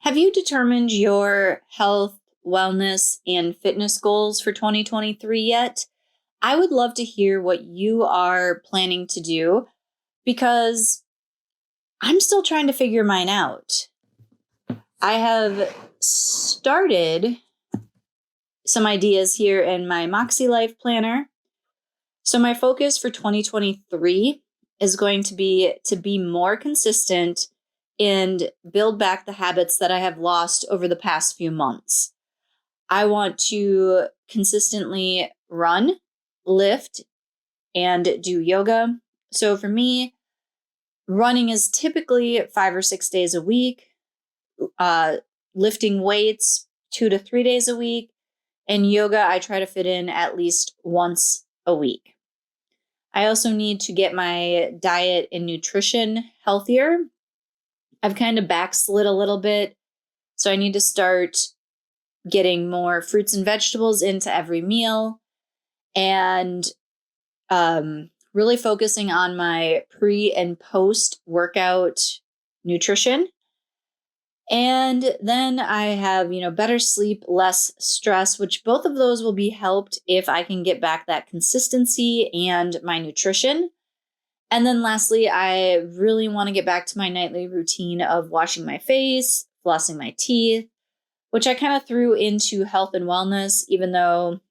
Have you determined your health, wellness, and fitness goals for 2023 yet? I would love to hear what you are planning to do because I'm still trying to figure mine out. I have started some ideas here in my Moxie Life planner. So my focus for 2023 is going to be more consistent and build back the habits that I have lost over the past few months. I want to consistently run, lift, and do yoga. So for me, running is typically 5 or 6 days a week, lifting weights 2 to 3 days a week, and yoga I try to fit in at least once a week. I also need to get my diet and nutrition healthier. I've kind of backslid a little bit, so I need to start getting more fruits and vegetables into every meal and really focusing on my pre and post workout nutrition. And then I have, better sleep, less stress, which both of those will be helped if I can get back that consistency and my nutrition. And then lastly, I really want to get back to my nightly routine of washing my face, flossing my teeth, which I kind of threw into health and wellness, even though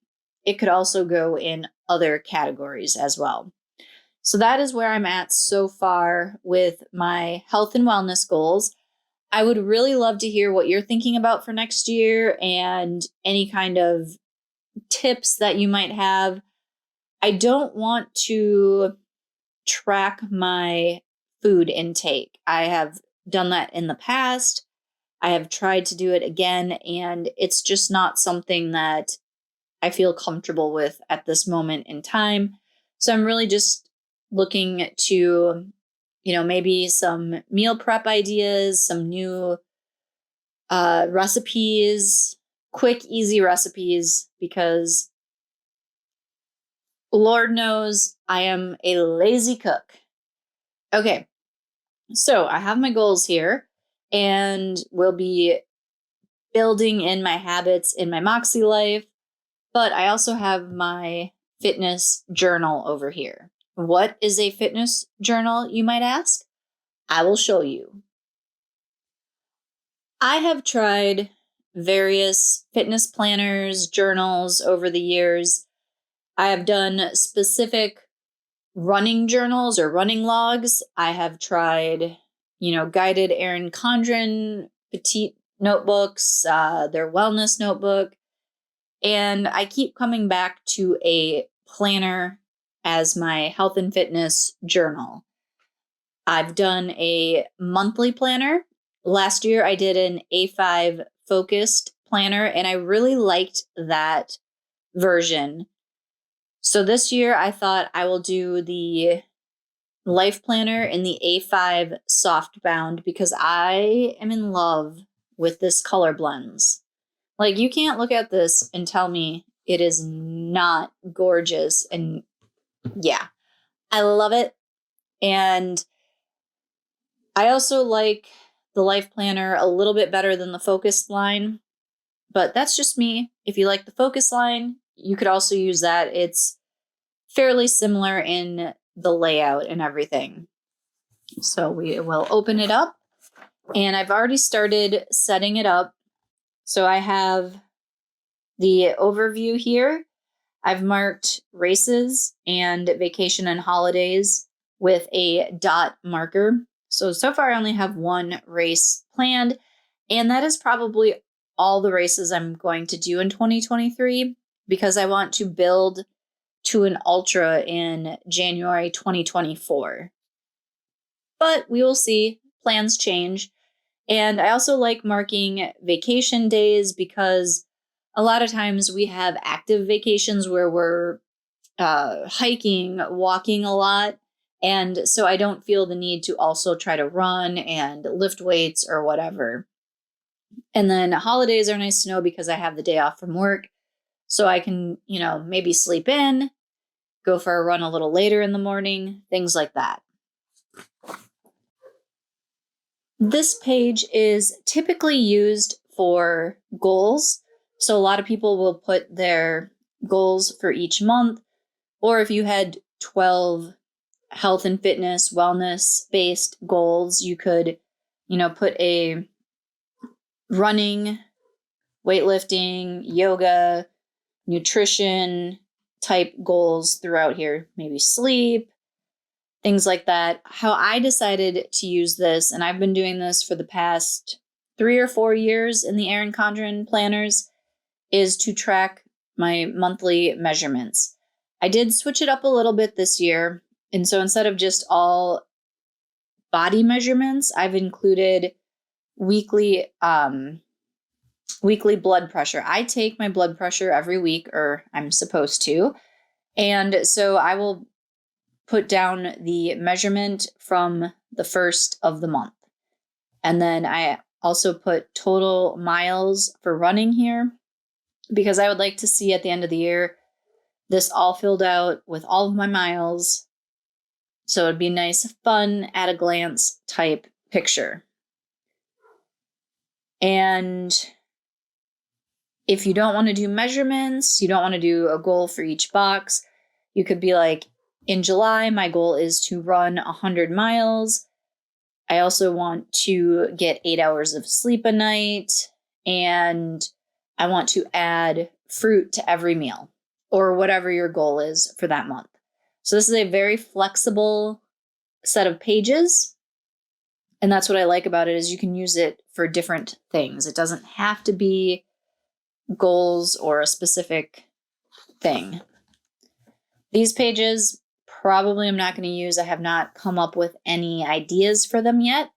it could also go in other categories as well. So that is where I'm at so far with my health and wellness goals. I would really love to hear what you're thinking about for next year and any kind of tips that you might have. I don't want to track my food intake. I have done that in the past. I have tried to do it again, and it's just not something that I feel comfortable with at this moment in time. So I'm really just looking to, maybe some meal prep ideas, some new recipes, quick, easy recipes, because Lord knows I am a lazy cook. Okay, so I have my goals here and we'll be building in my habits in my Moxie Life, but I also have my fitness journal over here. What is a fitness journal, you might ask? I will show you. I have tried various fitness planners, journals over the years. I have done specific running journals or running logs. I have tried, guided Erin Condren petite notebooks, their wellness notebook. And I keep coming back to a planner as my health and fitness journal. I've done a monthly planner. Last year I did an A5 focused planner and I really liked that version. So this year I thought I will do the life planner in the A5 soft bound because I am in love with this color blends. Like, you can't look at this and tell me it is not gorgeous. And yeah, I love it. And I also like the life planner a little bit better than the focus line, but that's just me. If you like the focus line, you could also use that. It's fairly similar in the layout and everything. So we will open it up, and I've already started setting it up. So I have the overview here. I've marked races and vacation and holidays with a dot marker. So far I only have one race planned, and that is probably all the races I'm going to do in 2023 because I want to build to an ultra in January 2024. But we will see. Plans change. And I also like marking vacation days because a lot of times we have active vacations where we're hiking, walking a lot. And so I don't feel the need to also try to run and lift weights or whatever. And then holidays are nice to know because I have the day off from work. So I can, maybe sleep in, go for a run a little later in the morning, things like that. This page is typically used for goals. So a lot of people will put their goals for each month, or if you had 12 health and fitness, wellness based goals, you could, put a running, weightlifting, yoga, nutrition type goals throughout here, maybe sleep, things like that. How I decided to use this, and I've been doing this for the past 3 or 4 years in the Erin Condren planners, is to track my monthly measurements. I did switch it up a little bit this year. And so instead of just all body measurements, I've included weekly blood pressure. I take my blood pressure every week, or I'm supposed to. And so I will put down the measurement from the first of the month. And then I also put total miles for running here, because I would like to see at the end of the year this all filled out with all of my miles. So it'd be nice, fun, at a glance type picture. And if you don't want to do measurements, you don't want to do a goal for each box, you could be like, in July, my goal is to run 100 miles. I also want to get 8 hours of sleep a night, and I want to add fruit to every meal, or whatever your goal is for that month. So this is a very flexible set of pages. And that's what I like about it, is you can use it for different things. It doesn't have to be goals or a specific thing. These pages, probably I'm not going to use. I have not come up with any ideas for them yet.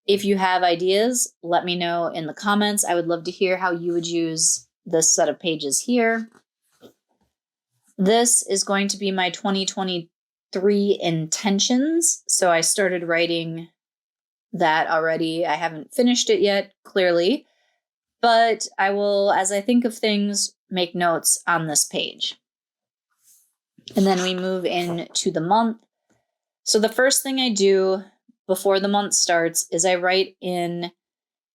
If you have ideas, let me know in the comments. I would love to hear how you would use this set of pages here. This is going to be my 2023 intentions. So I started writing that already. I haven't finished it yet, clearly, but I will, as I think of things, make notes on this page. And then we move into the month. So the first thing I do before the month starts is I write in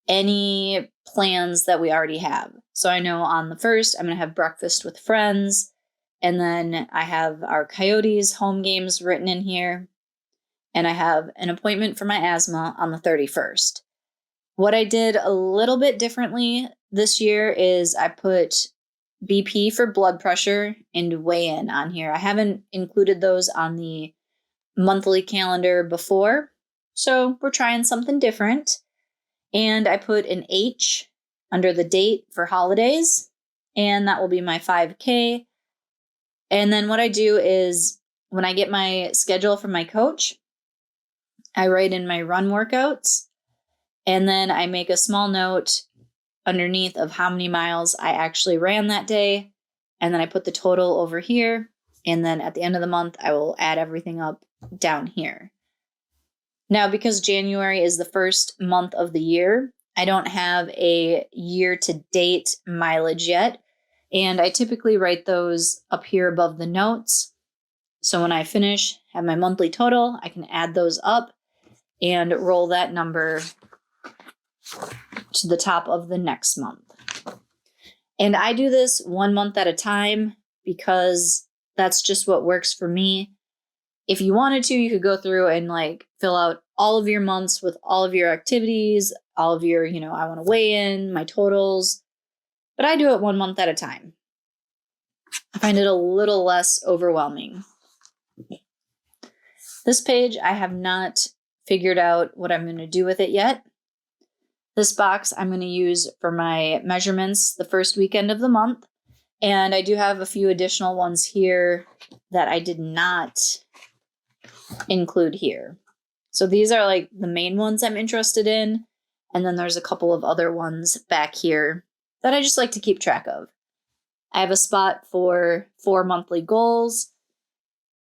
any plans that we already have. So I know on the 1st, I'm going to have breakfast with friends. And then I have our Coyotes home games written in here. And I have an appointment for my asthma on the 31st. What I did a little bit differently this year is I put BP for blood pressure and weigh-in on here. I haven't included those on the monthly calendar before, so we're trying something different. And I put an H under the date for holidays, and that will be my 5K. And then what I do is when I get my schedule from my coach, I write in my run workouts, and then I make a small note underneath of how many miles I actually ran that day. And then I put the total over here. And then at the end of the month, I will add everything up down here. Now, because January is the first month of the year, I don't have a year-to-date mileage yet. And I typically write those up here above the notes. So when I finish, have my monthly total, I can add those up and roll that number to the top of the next month. And I do this 1 month at a time because that's just what works for me. If you wanted to, you could go through and fill out all of your months with all of your activities, all of your, I want to weigh in, my totals, but I do it 1 month at a time. I find it a little less overwhelming. This page, I have not figured out what I'm going to do with it yet. This box I'm going to use for my measurements the first weekend of the month. And I do have a few additional ones here that I did not include here. So these are the main ones I'm interested in. And then there's a couple of other ones back here that I just like to keep track of. I have a spot for 4 monthly goals,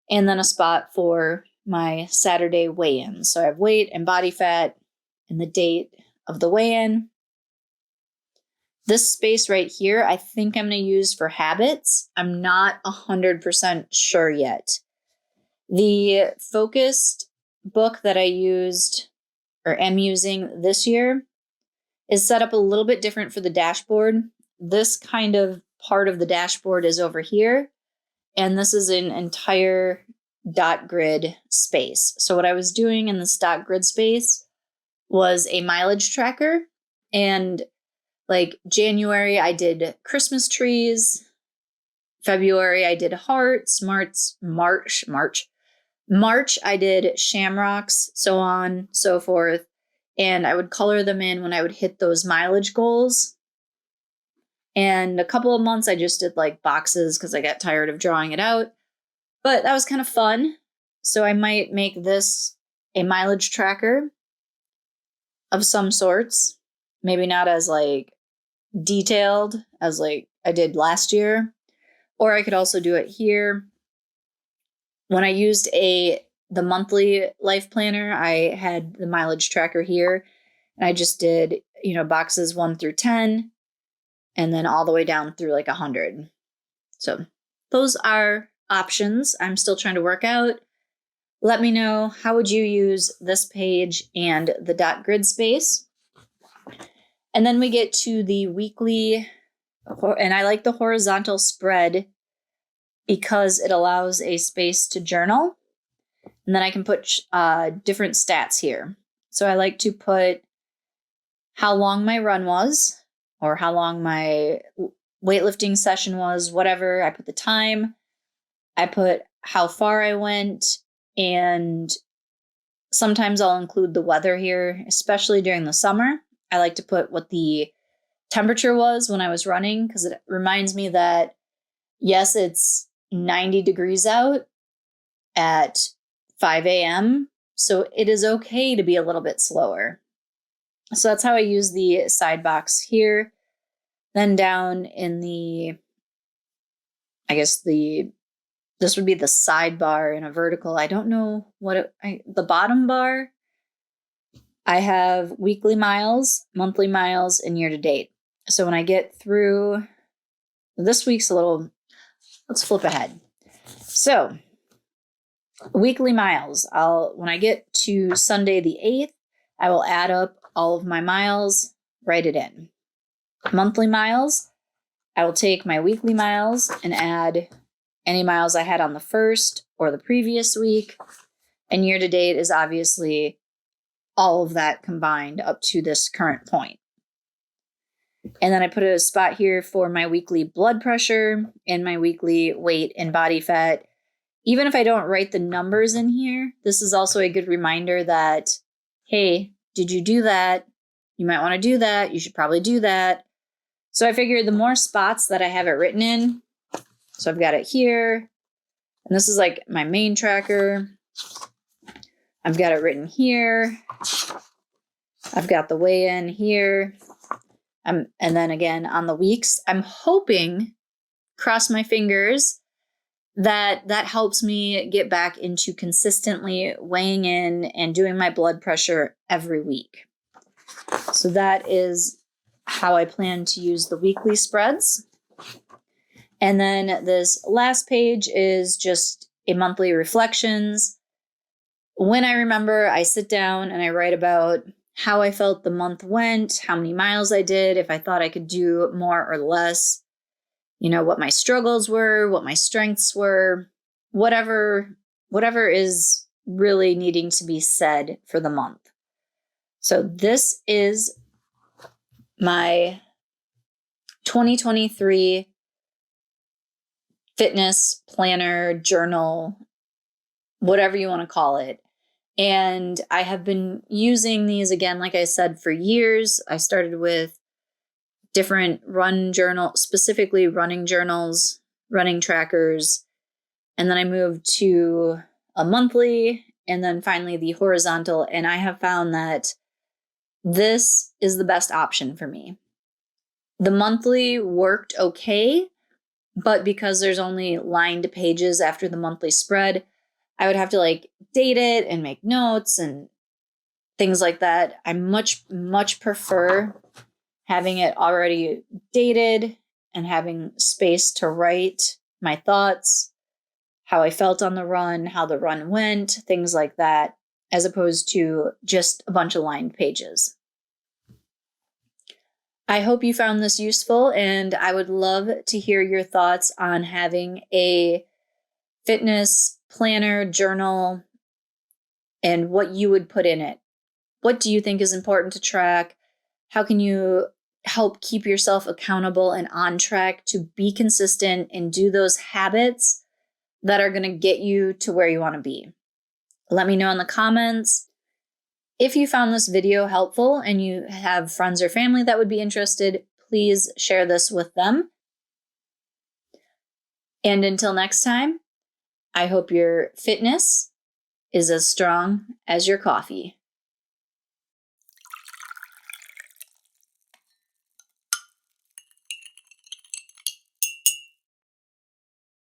and then a spot for my Saturday weigh-in. So I have weight and body fat and the date of the weigh-in. This space right here, I think I'm going to use for habits. I'm not 100% sure yet. The focused book that I used or am using this year is set up a little bit different for the dashboard. This kind of part of the dashboard is over here, and this is an entire dot grid space. So what I was doing in this dot grid space was a mileage tracker, and like January, I did Christmas trees. February, I did hearts. March, I did shamrocks, so on, so forth. And I would color them in when I would hit those mileage goals. And a couple of months, I just did like boxes because I got tired of drawing it out. But that was kind of fun. So I might make this a mileage tracker of some sorts. Maybe not as like detailed as like I did last year. Or I could also do it here. When I used the monthly life planner, I had the mileage tracker here. And I just did, boxes 1 through 10, and then all the way down through like 100. So those are options I'm still trying to work out. Let me know, how would you use this page and the dot grid space? And then we get to the weekly, and I like the horizontal spread because it allows a space to journal. And then I can put different stats here. So I like to put how long my run was, or how long my weightlifting session was, whatever. I put the time. I put how far I went, and sometimes I'll include the weather here, especially during the summer. I like to put what the temperature was when I was running, because it reminds me that, yes, it's 90 degrees out at 5 a.m., so it is okay to be a little bit slower. So that's how I use the side box here. Then down in this would be the sidebar in a vertical. I don't know the bottom bar. I have weekly miles, monthly miles, and year to date. So when I get through this week's let's flip ahead. So weekly miles, when I get to Sunday the 8th, I will add up all of my miles, write it in. Monthly miles, I will take my weekly miles and add any miles I had on the first or the previous week. And year to date is obviously all of that combined up to this current point. And then I put a spot here for my weekly blood pressure and my weekly weight and body fat. Even if I don't write the numbers in here, this is also a good reminder that, hey, did you do that? You might want to do that. You should probably do that. So I figured the more spots that I have it written in, so I've got it here, and this is like my main tracker. I've got it written here. I've got the weigh-in here. And then again on the weeks, I'm hoping, cross my fingers, that helps me get back into consistently weighing in and doing my blood pressure every week. So that is how I plan to use the weekly spreads. And then this last page is just a monthly reflections. When I remember, I sit down and I write about how I felt the month went, how many miles I did, if I thought I could do more or less, what my struggles were, what my strengths were, whatever is really needing to be said for the month. So this is my 2023 fitness planner, journal, whatever you want to call it. And I have been using these, again, like I said, for years. I started with different specifically running journals, running trackers. And then I moved to a monthly, and then finally the horizontal. And I have found that this is the best option for me. The monthly worked okay, but because there's only lined pages after the monthly spread, I would have to date it and make notes and things like that. I much, much prefer having it already dated and having space to write my thoughts, how I felt on the run, how the run went, things like that. as opposed to just a bunch of lined pages. I hope you found this useful, and I would love to hear your thoughts on having a fitness planner, journal, and what you would put in it. What do you think is important to track? How can you help keep yourself accountable and on track to be consistent and do those habits that are going to get you to where you want to be? Let me know in the comments. If you found this video helpful and you have friends or family that would be interested, please share this with them. And until next time, I hope your fitness is as strong as your coffee.